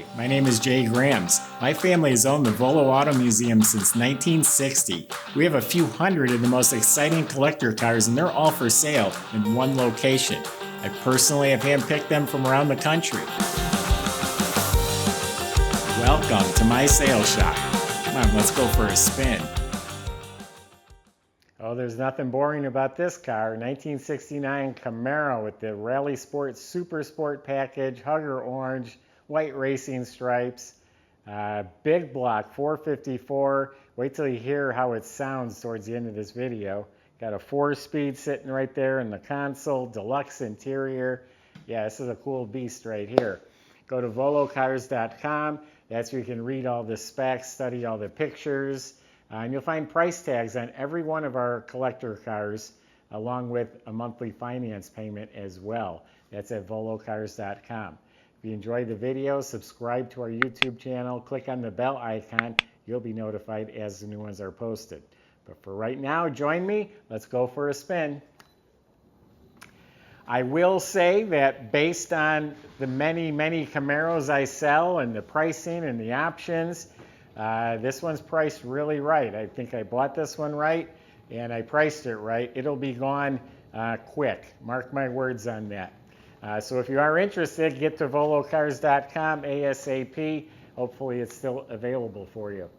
Hi, my name is Jay Grams. My family has owned the Volo Auto Museum since 1960. We have a few hundred of the most exciting collector cars, and they're all for sale in one location. I personally have handpicked them from around the country. Welcome to my sales shop. Come on, let's go for a spin. Oh, there's nothing boring about this car. 1969 Camaro with the Rally Sport Super Sport package, Hugger orange, white racing stripes, big block 454. Wait till you hear how it sounds towards the end of this video. Got a 4-speed sitting right there in the console, Deluxe interior. Yeah, this is a cool beast right here. Go to volocars.com. That's where you can read all the specs, study all the pictures, and you'll find price tags on every one of our collector cars, along with a monthly finance payment as well. That's at volocars.com. If you enjoyed the video, subscribe to our YouTube channel, click on the bell icon. You'll be notified as the new ones are posted. But for right now, join me. Let's go for a spin. I will say that based on the many Camaros I sell and the pricing and the options, this one's priced really right. I think I bought this one right and I priced it right. It'll be gone quick. Mark my words on that. So if you are interested, get to volocars.com ASAP. Hopefully it's still available for you.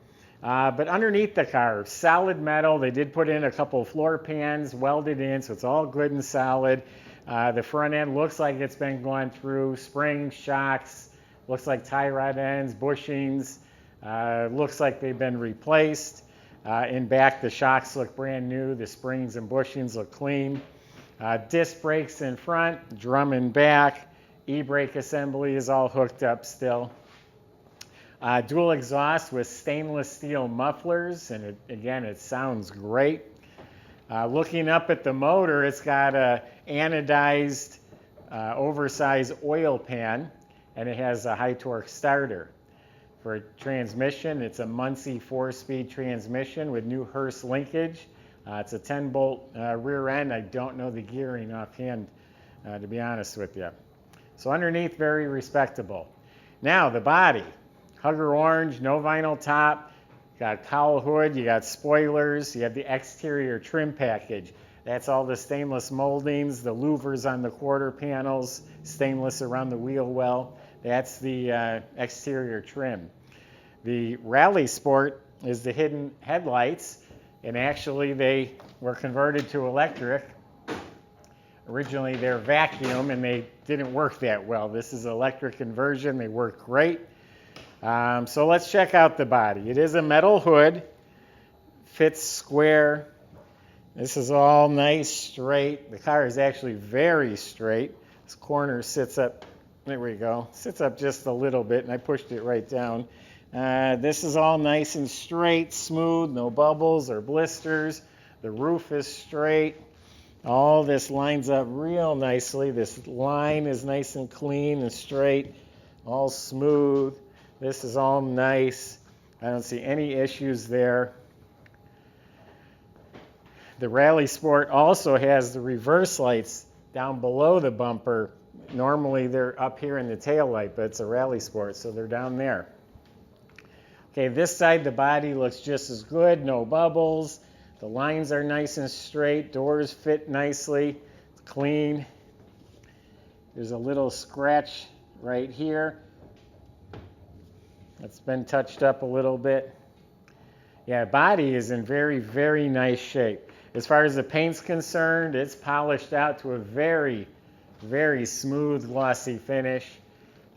But underneath the car, solid metal. They did put in a couple of floor pans welded in, so it's all good and solid. The front end looks like it's been gone through. Springs, shocks, looks like tie rod ends, bushings. Looks like they've been replaced. In back, the shocks look brand new. The springs and bushings look clean. Disc brakes in front, drum in back. E-brake assembly is all hooked up still. Dual exhaust with stainless steel mufflers, and again, it sounds great. Looking up at the motor, it's got a anodized, oversized oil pan, and it has a high torque starter. For transmission, it's a Muncie 4-speed transmission with new Hurst linkage. It's a 10-bolt rear end. I don't know the gearing offhand, to be honest with you. So underneath, very respectable. Now, the body. Hugger orange, no vinyl top. Got a cowl hood, you got spoilers, you have the exterior trim package. That's all the stainless moldings, the louvers on the quarter panels, stainless around the wheel well. That's the exterior trim. The Rally Sport is the hidden headlights, and actually they were converted to electric. Originally they're vacuum and they didn't work that well. This is electric conversion, they work great. So let's check out the body. It is a metal hood, fits square. This is all nice, straight. The car is actually very straight. This corner sits up, there we go, sits up just a little bit, and I pushed it right down. This is all nice and straight, smooth, no bubbles or blisters. The roof is straight. All this lines up real nicely. This line is nice and clean and straight, all smooth. This is all nice. I don't see any issues there. The Rally Sport also has the reverse lights down below the bumper. Normally they're up here in the tail light, but it's a Rally Sport, so they're down there. Okay, this side the body looks just as good, no bubbles. The lines are nice and straight. Doors fit nicely, it's clean. There's a little scratch right here. It's been touched up a little bit. Yeah, body is in very nice shape. As far as the paint's concerned, it's polished out to a very smooth, glossy finish.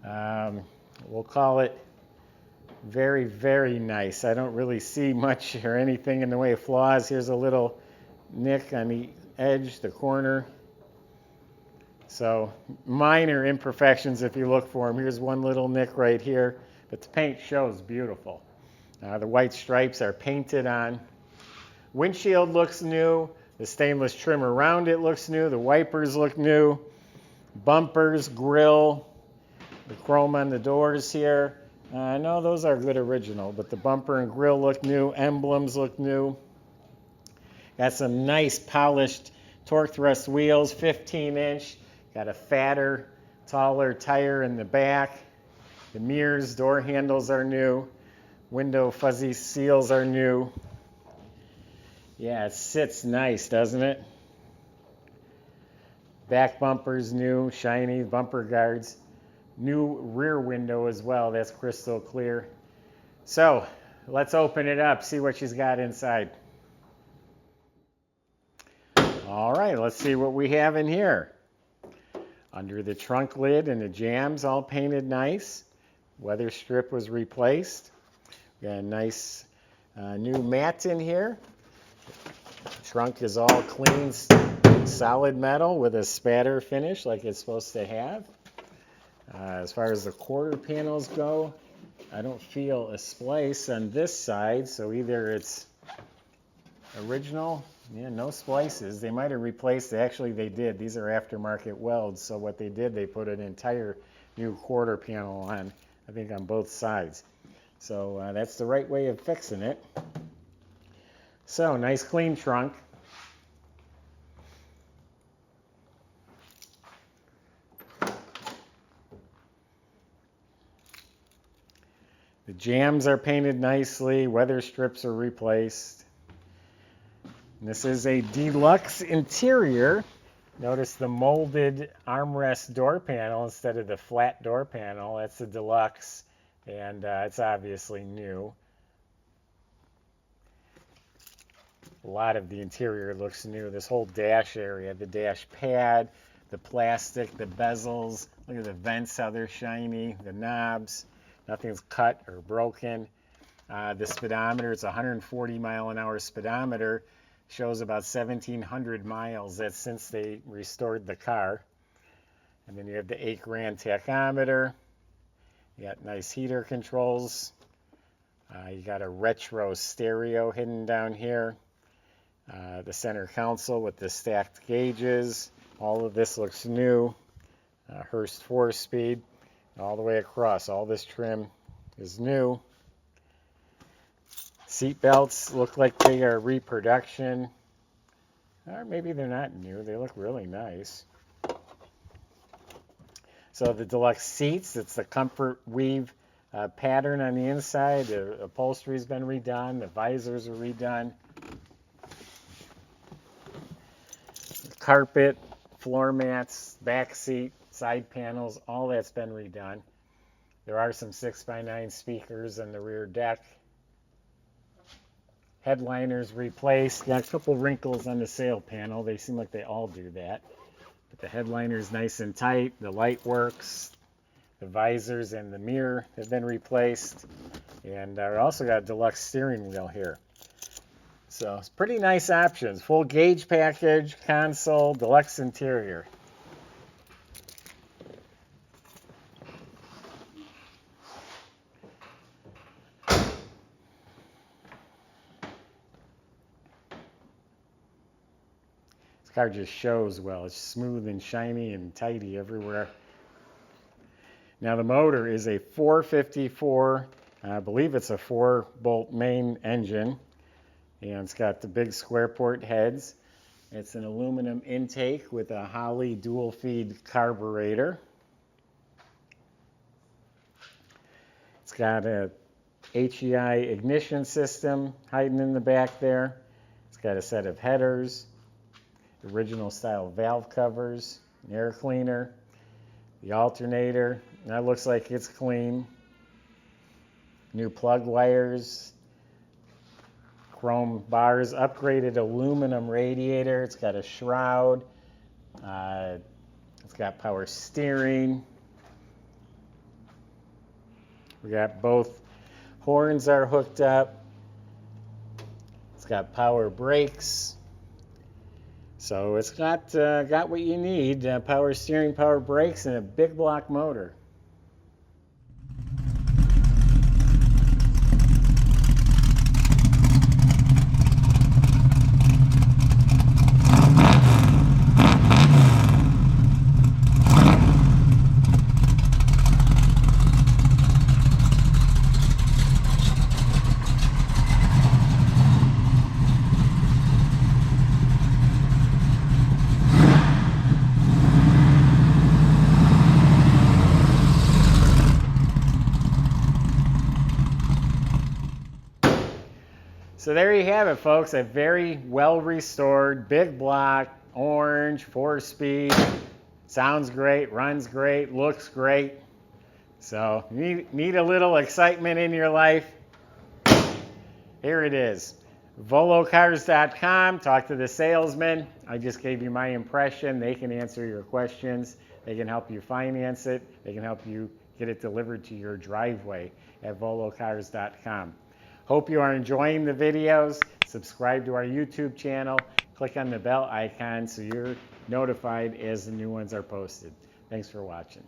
We'll call it very nice. I don't really see much or anything in the way of flaws. Here's a little nick on the edge, the corner. So minor imperfections if you look for them. Here's one little nick right here. But the paint shows beautiful. The white stripes are painted on. Windshield looks new. The stainless trim around it looks new. The wipers look new. Bumpers, grille, the chrome on the doors here. No, those are good original, but the bumper and grille look new. Emblems look new. Got some nice polished torque thrust wheels, 15-inch. Got a fatter, taller tire in the back. The mirrors, door handles are new. Window fuzzy seals are new. Yeah, it sits nice, doesn't it? Back bumper's new, shiny bumper guards. New rear window as well, that's crystal clear. So, let's open it up, see what she's got inside. All right, let's see what we have in here. Under the trunk lid and the jambs all painted nice. Weather strip was replaced. Got a nice new mat in here. Trunk is all clean, solid metal with a spatter finish like it's supposed to have. As far as the quarter panels go, I don't feel a splice on this side, so either it's original, yeah, no splices. They might have replaced, actually they did. These are aftermarket welds, so what they did, they put an entire new quarter panel on, I think on both sides. So that's the right way of fixing it. So, nice clean trunk. The jambs are painted nicely, weather strips are replaced. And this is a Deluxe interior. Notice the molded armrest door panel instead of the flat door panel. That's the Deluxe, and it's obviously new. A lot of the interior looks new. This whole dash area, the dash pad, the plastic, the bezels. Look at the vents, how they're shiny, the knobs. Nothing's cut or broken. The speedometer, it's a 140 mile an hour speedometer. Shows about 1,700 miles. That's since they restored the car. And then you have the 8 grand tachometer. You got nice heater controls. You got a retro stereo hidden down here. The center console with the stacked gauges. All of this looks new. Hurst 4-speed. All the way across. All this trim is new. Seat belts look like they are reproduction. Or maybe they're not new. They look really nice. So the Deluxe seats, it's the comfort weave pattern on the inside. The upholstery's been redone. The visors are redone. Carpet, floor mats, back seat, side panels, all that's been redone. There are some 6x9 speakers in the rear deck. Headliners replaced. Got a couple wrinkles on the sail panel. They seem like they all do that. But the headliner's nice and tight. The light works. The visors and the mirror have been replaced. And I also got a Deluxe steering wheel here. So it's pretty nice options. Full gauge package, console, Deluxe interior. This car just shows well. It's smooth and shiny and tidy everywhere. Now the motor is a 454, I believe it's a 4-bolt main engine. And it's got the big square port heads. It's an aluminum intake with a Holley dual feed carburetor. It's got a HEI ignition system hiding in the back there. It's got a set of headers, original style valve covers, an air cleaner, the alternator. That looks like it's clean. New plug wires. Chrome bars, upgraded aluminum radiator. It's got a shroud. It's got power steering. We got both horns are hooked up. It's got power brakes. So it's got what you need, power steering, power brakes, and a big block motor. So there you have it, folks. A very well restored, big block, orange, 4-speed. Sounds great, runs great, looks great. So need a little excitement in your life? Here it is. VoloCars.com. Talk to the salesman. I just gave you my impression. They can answer your questions. They can help you finance it. They can help you get it delivered to your driveway at VoloCars.com. Hope you are enjoying the videos. Subscribe to our YouTube channel. Click on the bell icon so you're notified as the new ones are posted. Thanks for watching.